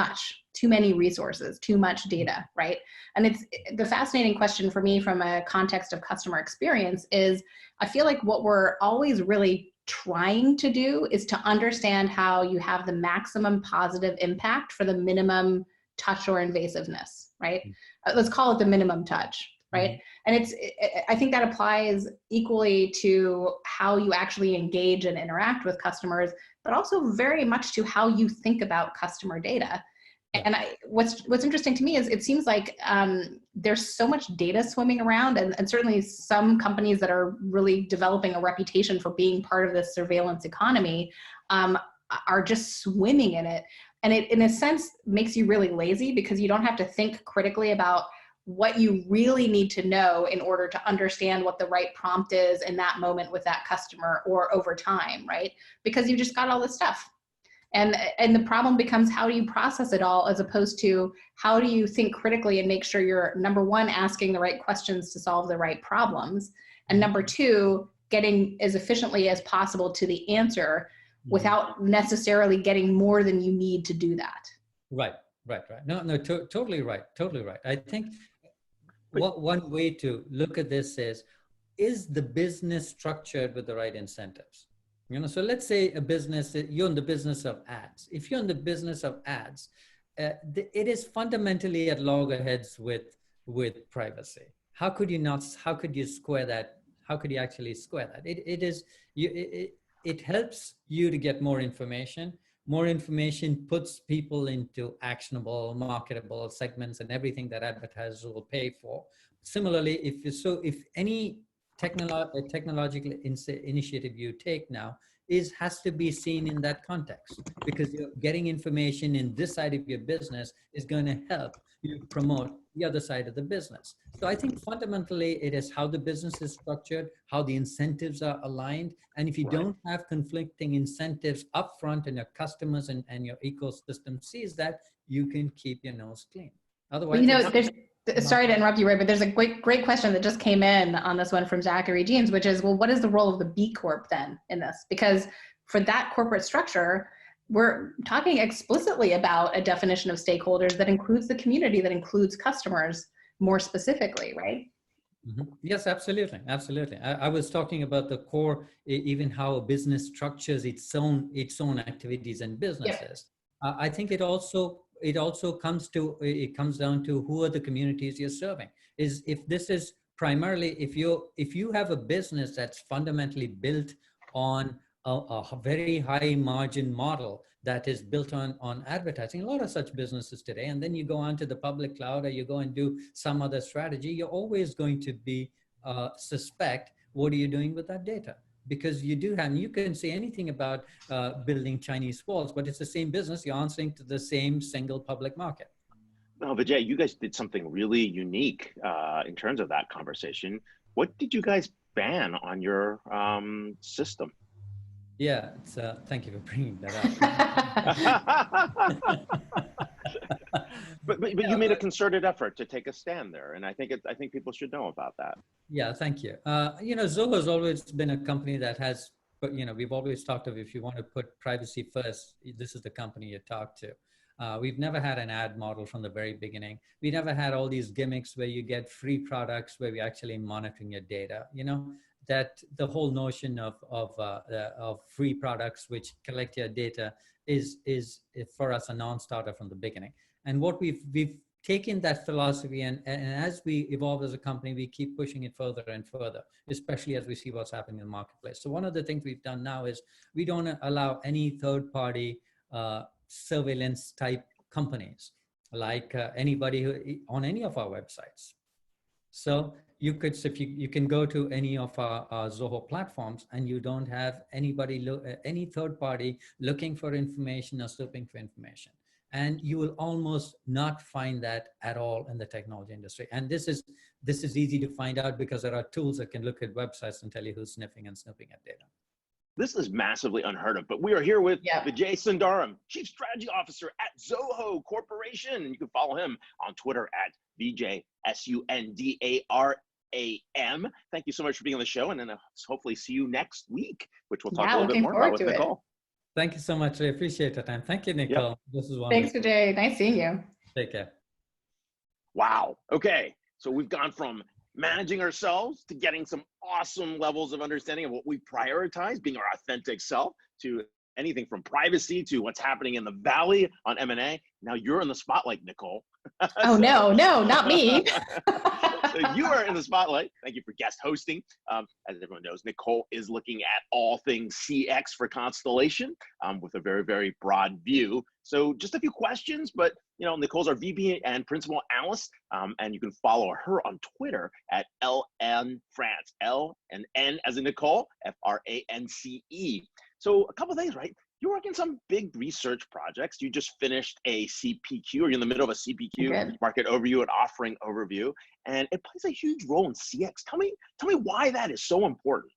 many resources, too much data, right? And it's the fascinating question for me from a context of customer experience is, I feel like what we're always really trying to do is to understand how you have the maximum positive impact for the minimum touch or invasiveness, right? Let's call it the minimum touch, right? And I think that applies equally to how you actually engage and interact with customers, but also very much to how you think about customer data. And what's interesting to me is it seems like there's so much data swimming around, and certainly some companies that are really developing a reputation for being part of this surveillance economy are just swimming in it. And it, in a sense, makes you really lazy because you don't have to think critically about what you really need to know in order to understand what the right prompt is in that moment with that customer or over time, right? Because you just got all this stuff. And the problem becomes, how do you process it all, as opposed to how do you think critically and make sure you're, number one, asking the right questions to solve the right problems, and number two, getting as efficiently as possible to the answer without necessarily getting more than you need to do that. Right. No, totally right. I think one way to look at this is the business structured with the right incentives? So let's say a business, you're in the business of ads. If you're in the business of ads, it is fundamentally at loggerheads with privacy. How could you square that how could you actually square that? It helps you to get more information. More information puts people into actionable, marketable segments and everything that advertisers will pay for. Similarly, if any technological initiative you take now has to be seen in that context, because you're getting information in this side of your business is going to help you promote the other side of the business. So I think fundamentally it is how the business is structured, how the incentives are aligned. And if you don't have conflicting incentives upfront and your customers and your ecosystem sees that, you can keep your nose clean. Otherwise, sorry to interrupt you, Ray, but there's a great question that just came in on this one from Zachary James, which is, well, what is the role of the B Corp then in this? Because for that corporate structure, we're talking explicitly about a definition of stakeholders that includes the community, that includes customers more specifically, right? Mm-hmm. Yes, absolutely. Absolutely. I was talking about the core, even how a business structures its own activities and businesses. Yeah. I think it also comes down to who are the communities you're serving. If this is primarily, if you have a business that's fundamentally built on a very high margin model that is built on advertising, a lot of such businesses today, and then you go onto the public cloud or you go and do some other strategy, you're always going to be suspect, what are you doing with that data? Because you can say anything about building Chinese walls, but it's the same business, you're answering to the same single public market. Well, Vijay, you guys did something really unique in terms of that conversation. What did you guys ban on your system? Yeah, thank you for bringing that up. but you made a concerted effort to take a stand there, and I think people should know about that. Yeah, thank you. Zoho has always been a company that has, we've always talked of, if you want to put privacy first, this is the company you talk to. We've never had an ad model from the very beginning. We never had all these gimmicks where you get free products where we're actually monitoring your data. That the whole notion of free products which collect your data is for us a non-starter from the beginning. And what we've taken that philosophy and as we evolve as a company, we keep pushing it further and further, especially as we see what's happening in the marketplace. So one of the things we've done now is we don't allow any third-party surveillance type companies like anybody on any of our websites. So you can go to any of our Zoho platforms and you don't have any third party looking for information or snooping for information. And you will almost not find that at all in the technology industry. And this is easy to find out because there are tools that can look at websites and tell you who's sniffing and snooping at data. This is massively unheard of, but we are here with Vijay Sundaram, Chief Strategy Officer at Zoho Corporation. And you can follow him on Twitter at Vijay Sundaram. Thank you so much for being on the show, and then hopefully see you next week, which we'll talk a little bit more about with Nicole. Thank you so much. I appreciate the time. Thank you, Nicole. Yep. This is wonderful. Thanks, Vijay. Nice seeing you. Take care. Wow. Okay. So we've gone from managing ourselves to getting some awesome levels of understanding of what we prioritize, being our authentic self, to anything from privacy to what's happening in the Valley on M&A. Now you're in the spotlight, Nicole. Oh, no, not me. So you are in the spotlight. Thank you for guest hosting. As everyone knows, Nicole is looking at all things CX for Constellation with a very, very broad view. So just a few questions, but Nicole's our VP and Principal Analyst, and you can follow her on Twitter at LN France, L and N as in Nicole, France. So a couple of things, right? You're working some big research projects. You just finished a CPQ, or you're in the middle of a CPQ, market overview and offering overview, and it plays a huge role in CX. Tell me why that is so important.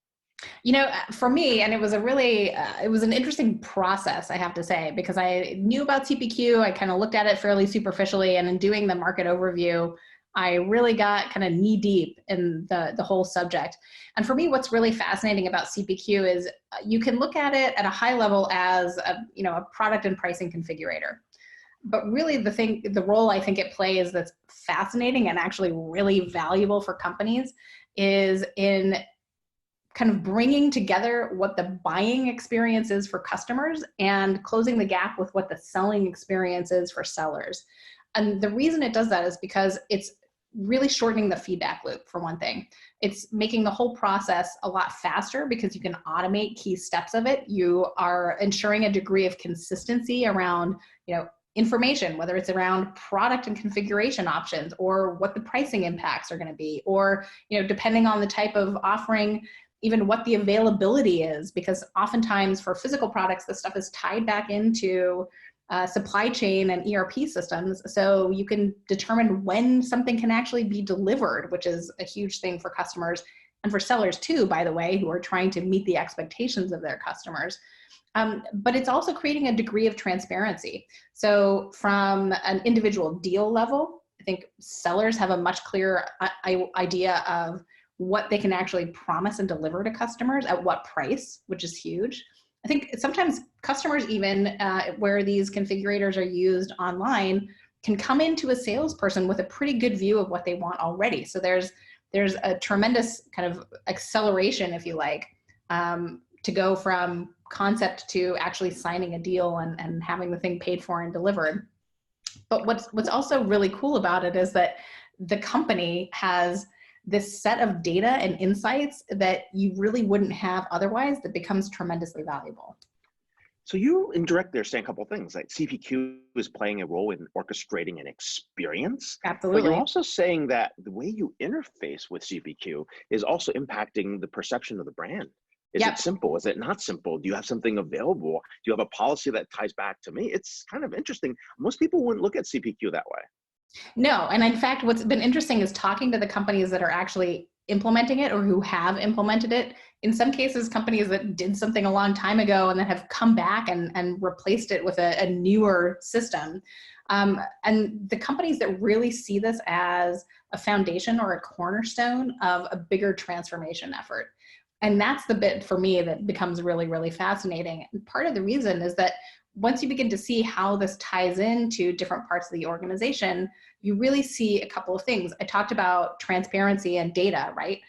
For me, and it was it was an interesting process, I have to say, because I knew about CPQ. I kind of looked at it fairly superficially, and in doing the market overview, I really got kind of knee deep in the whole subject. And for me, what's really fascinating about CPQ is you can look at it at a high level as a product and pricing configurator. But really the role I think it plays that's fascinating and actually really valuable for companies is in kind of bringing together what the buying experience is for customers and closing the gap with what the selling experience is for sellers. And the reason it does that is because it's really shortening the feedback loop, for one thing. It's making the whole process a lot faster because you can automate key steps of it. You are ensuring a degree of consistency around, information, whether it's around product and configuration options, or what the pricing impacts are going to be, or, depending on the type of offering, even what the availability is, because oftentimes for physical products, this stuff is tied back into supply chain and ERP systems. So you can determine when something can actually be delivered, which is a huge thing for customers and for sellers too, by the way, who are trying to meet the expectations of their customers. But it's also creating a degree of transparency. So from an individual deal level, I think sellers have a much clearer idea of what they can actually promise and deliver to customers at what price, which is huge. I think sometimes customers, even where these configurators are used online, can come into a salesperson with a pretty good view of what they want already. So there's a tremendous kind of acceleration, if you like, to go from concept to actually signing a deal and having the thing paid for and delivered. But what's also really cool about it is that the company has this set of data and insights that you really wouldn't have otherwise, that becomes tremendously valuable. So you indirectly are saying a couple of things, like CPQ is playing a role in orchestrating an experience. Absolutely. But you're also saying that the way you interface with CPQ is also impacting the perception of the brand. Is it simple? Is it not simple? Do you have something available? Do you have a policy that ties back to me? It's kind of interesting. Most people wouldn't look at CPQ that way. No, and in fact, what's been interesting is talking to the companies that are actually implementing it or who have implemented it. In some cases, companies that did something a long time ago and then have come back and replaced it with a newer system. And the companies that really see this as a foundation or a cornerstone of a bigger transformation effort. And that's the bit for me that becomes really, really fascinating. And part of the reason is that once you begin to see how this ties into different parts of the organization, you really see a couple of things. I talked about transparency and data, right?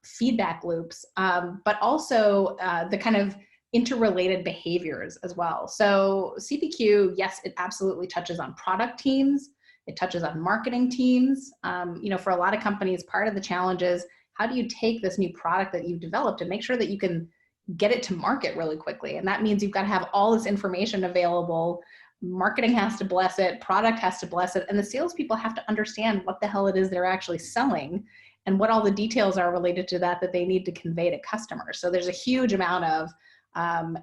Feedback loops, but also the kind of interrelated behaviors as well. So CPQ, yes, it absolutely touches on product teams. It touches on marketing teams. For a lot of companies, part of the challenge is, how do you take this new product that you've developed and make sure that you can get it to market really quickly? And that means you've got to have all this information available. Marketing has to bless it, product has to bless it, and the salespeople have to understand what the hell it is they're actually selling and what all the details are related to that they need to convey to customers. So there's a huge amount of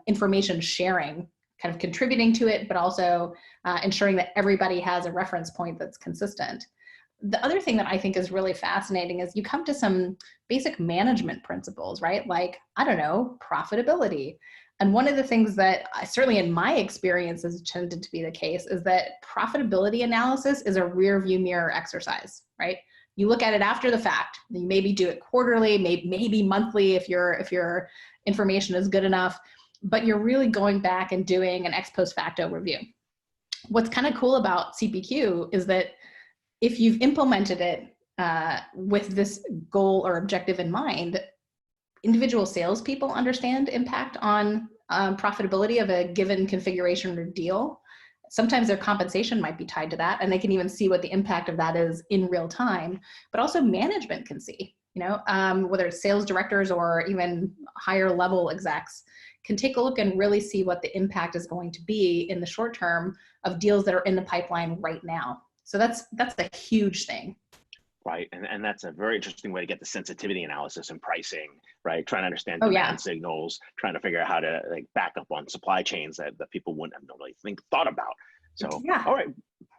information sharing, kind of contributing to it, but also ensuring that everybody has a reference point that's consistent. The other thing that I think is really fascinating is you come to some basic management principles, right? Like, I don't know, profitability. And one of the things that certainly in my experience has tended to be the case is that profitability analysis is a rear view mirror exercise, right? You look at it after the fact. You maybe do it quarterly, maybe monthly if your information is good enough, but you're really going back and doing an ex post facto review. What's kind of cool about CPQ is that if you've implemented it with this goal or objective in mind, individual salespeople understand impact on profitability of a given configuration or deal. Sometimes their compensation might be tied to that, and they can even see what the impact of that is in real time. But also management can see, whether it's sales directors or even higher level execs can take a look and really see what the impact is going to be in the short term of deals that are in the pipeline right now. So that's a huge thing. Right, and that's a very interesting way to get the sensitivity analysis and pricing, right? Trying to understand demand signals, trying to figure out how to back up on supply chains that people wouldn't have normally thought about. So, all right,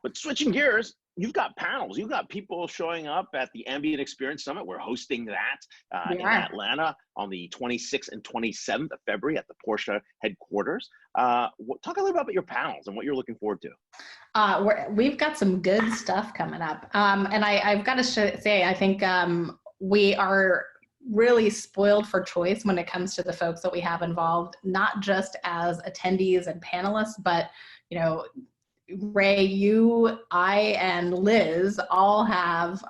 but switching gears, you've got panels, you've got people showing up at the Ambient Experience Summit. We're hosting that in Atlanta on the 26th and 27th of February at the Porsche headquarters. Talk a little bit about your panels and what you're looking forward to. We've got some good stuff coming up. And I've got to say, I think we are really spoiled for choice when it comes to the folks that we have involved, not just as attendees and panelists, but, Ray, you, I, and Liz all have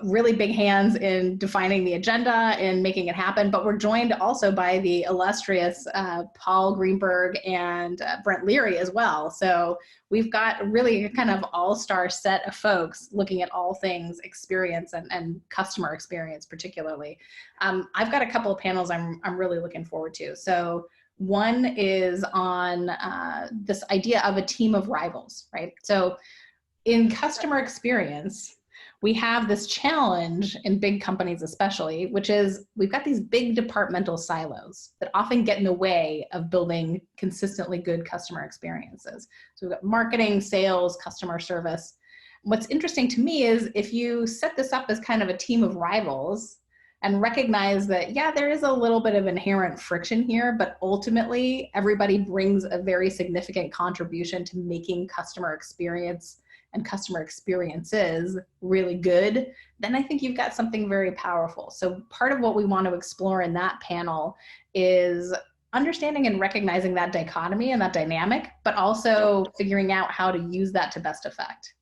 really big hands in defining the agenda and making it happen. But we're joined also by the illustrious Paul Greenberg and Brent Leary as well. So we've got really a kind of all-star set of folks looking at all things experience and customer experience particularly. I've got a couple of panels I'm really looking forward to. So one is on this idea of a team of rivals, right? So in customer experience, we have this challenge in big companies especially, which is we've got these big departmental silos that often get in the way of building consistently good customer experiences. So we've got marketing, sales, customer service. What's interesting to me is if you set this up as kind of a team of rivals and recognize that, yeah, there is a little bit of inherent friction here, but ultimately everybody brings a very significant contribution to making customer experience and customer experiences really good, then I think you've got something very powerful. So part of what we want to explore in that panel is understanding and recognizing that dichotomy and that dynamic, but also figuring out how to use that to best effect.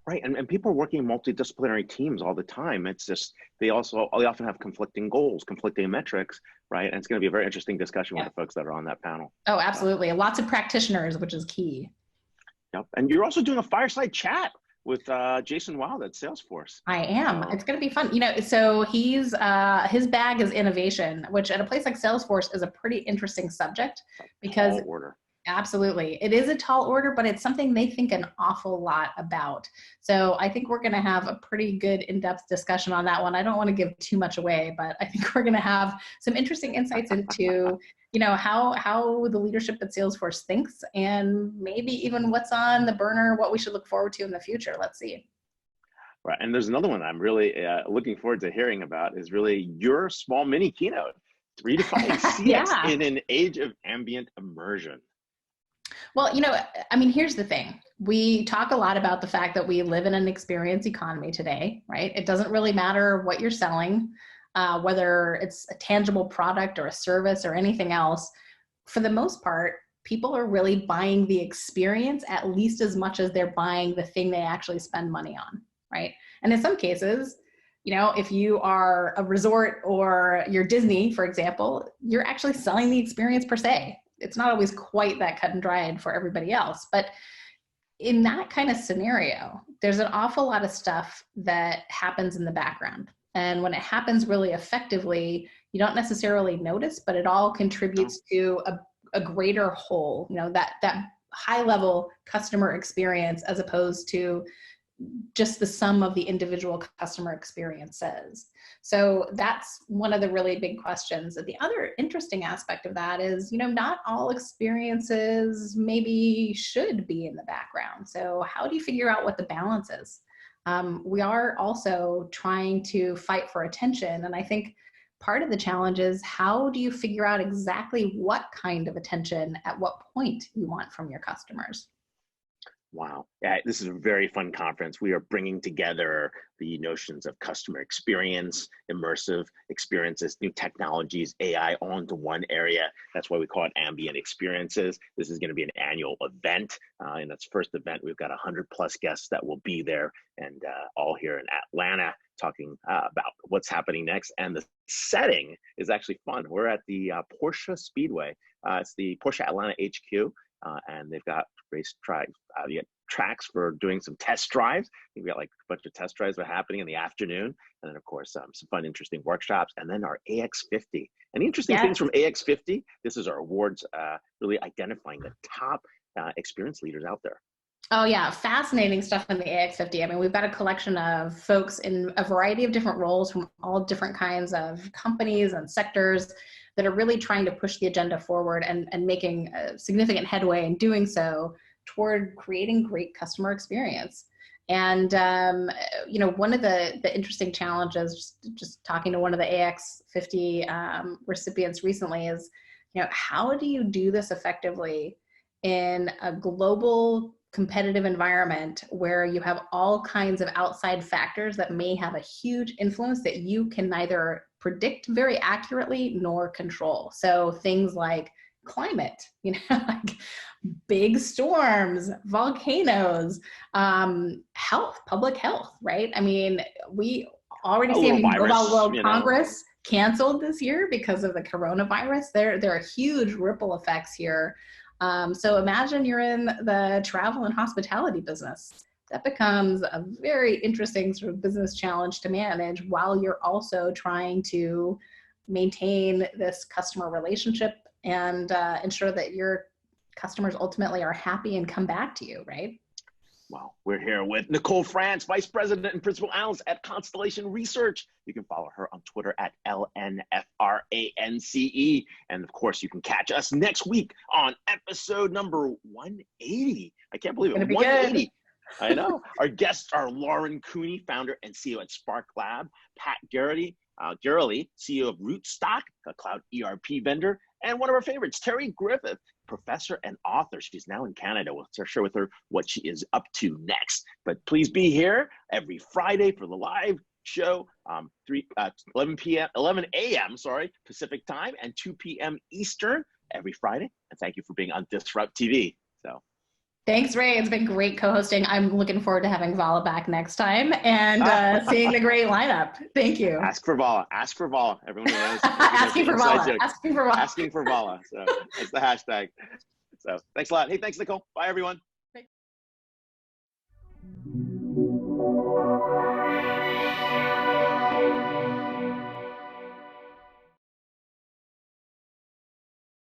Right, and people are working in multidisciplinary teams all the time. It's just, they often have conflicting goals, conflicting metrics, right? And it's going to be a very interesting discussion with the folks that are on that panel. Oh, absolutely. Lots of practitioners, which is key. Yep. And you're also doing a fireside chat with Jason Wild at Salesforce. I am. It's going to be fun. You know, so he's his bag is innovation, which at a place like Salesforce is a pretty interesting subject because Tall order. Absolutely. It is a tall order, but it's something they think an awful lot about. So I think we're going to have a pretty good in-depth discussion on that one. I don't want to give too much away, but I think we're going to have some interesting insights into, you know, how the leadership at Salesforce thinks and maybe even what's on the burner, what we should look forward to in the future. Let's see. Right. And there's another one I'm really looking forward to hearing about is really your small mini keynote, redefining CX in an age of ambient immersion. Well, you know, I mean, here's the thing. We talk a lot about the fact that we live in an experience economy today, right? It doesn't really matter what you're selling, whether it's a tangible product or a service or anything else. For the most part, people are really buying the experience at least as much as they're buying the thing they actually spend money on, right? And in some cases, you know, if you are a resort or you're Disney, for example, you're actually selling the experience per se. It's not always quite that cut and dried for everybody else. But in that kind of scenario, there's an awful lot of stuff that happens in the background. And when it happens really effectively, you don't necessarily notice, but it all contributes to a greater whole, you know, that high level customer experience as opposed to just the sum of the individual customer experiences. So that's one of the really big questions. The other interesting aspect of that is, you know, not all experiences maybe should be in the background. So how do you figure out what the balance is? We are also trying to fight for attention. And I think part of the challenge is how do you figure out exactly what kind of attention at what point you want from your customers? Wow. Yeah, this is a very fun conference. We are bringing together the notions of customer experience, immersive experiences, new technologies, AI all into one area. That's why we call it ambient experiences. This is going to be an annual event. In its first event, we've got 100+ guests that will be there and all here in Atlanta talking about what's happening next. And the setting is actually fun. We're at the Porsche Speedway. It's the Porsche Atlanta HQ. And they've got you get tracks for doing some test drives. We've got like a bunch of test drives that are happening in the afternoon. And then of course, some fun, interesting workshops. And then our AX50. And the interesting things from AX50, this is our awards really identifying the top experience leaders out there. Oh yeah, fascinating stuff in the AX50. I mean, we've got a collection of folks in a variety of different roles from all different kinds of companies and sectors that are really trying to push the agenda forward and making a significant headway in doing so toward creating great customer experience. And, you know, one of the interesting challenges, just talking to one of the AX50 recipients recently is, you know, how do you do this effectively in a global competitive environment where you have all kinds of outside factors that may have a huge influence that you can neither predict very accurately nor control. So things like climate, you know, like big storms, volcanoes, health, public health, right? I mean, we already A seeing little Mobile virus, World you know. Congress canceled this year because of the coronavirus. There are huge ripple effects here. So imagine you're in the travel and hospitality business. That becomes a very interesting sort of business challenge to manage while you're also trying to maintain this customer relationship and ensure that your customers ultimately are happy and come back to you, right? Well, we're here with Nicole France, Vice President and Principal Analyst at Constellation Research. You can follow her on Twitter at LNFRANCE. And of course, you can catch us next week on episode number 180. I can't believe it, 180. Good. I know. Our guests are Lauren Cooney, founder and CEO at Spark Lab, Pat Garrity, CEO of Rootstock, a cloud ERP vendor, and one of our favorites, Terry Griffith, professor and author. She's now in Canada. We'll share with her what she is up to next. But please be here every Friday for the live show, 11 a.m. Pacific time, and 2 p.m. Eastern every Friday. And thank you for being on DisrupTV. So. Thanks, Ray. It's been great co-hosting. I'm looking forward to having Vala back next time and seeing the great lineup. Thank you. Ask for Vala. Ask for Vala. Everyone who knows. Asking for Vala. Asking for Vala. Asking for Vala. So that's the hashtag. So thanks a lot. Hey, thanks, Nicole. Bye, everyone.